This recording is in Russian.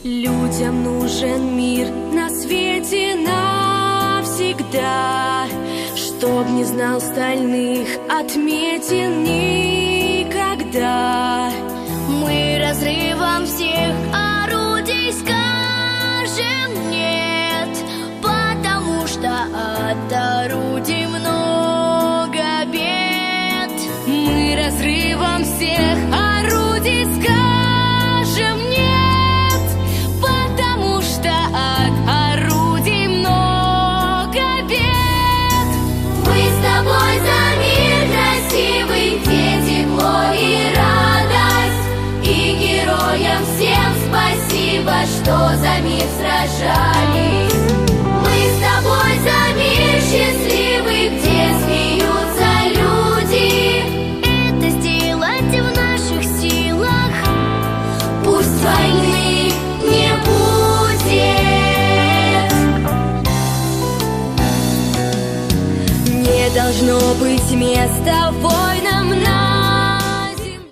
Людям нужен мир на свете навсегда, чтоб не знал стальных отметин никогда. Мы разрывом всех орудий скажем нет, потому что от орудий много бед. Мы разрывом всех орудий скажем нет, потому что от орудий много бед. Мы с тобой за мир красивый, где тепло и радость, и героям всем спасибо, что за мир сражались. Мы с тобой за мир счастливый, где смеются люди. Это сделать в наших силах, пусть войны не будет. Не должно быть места войнам нам.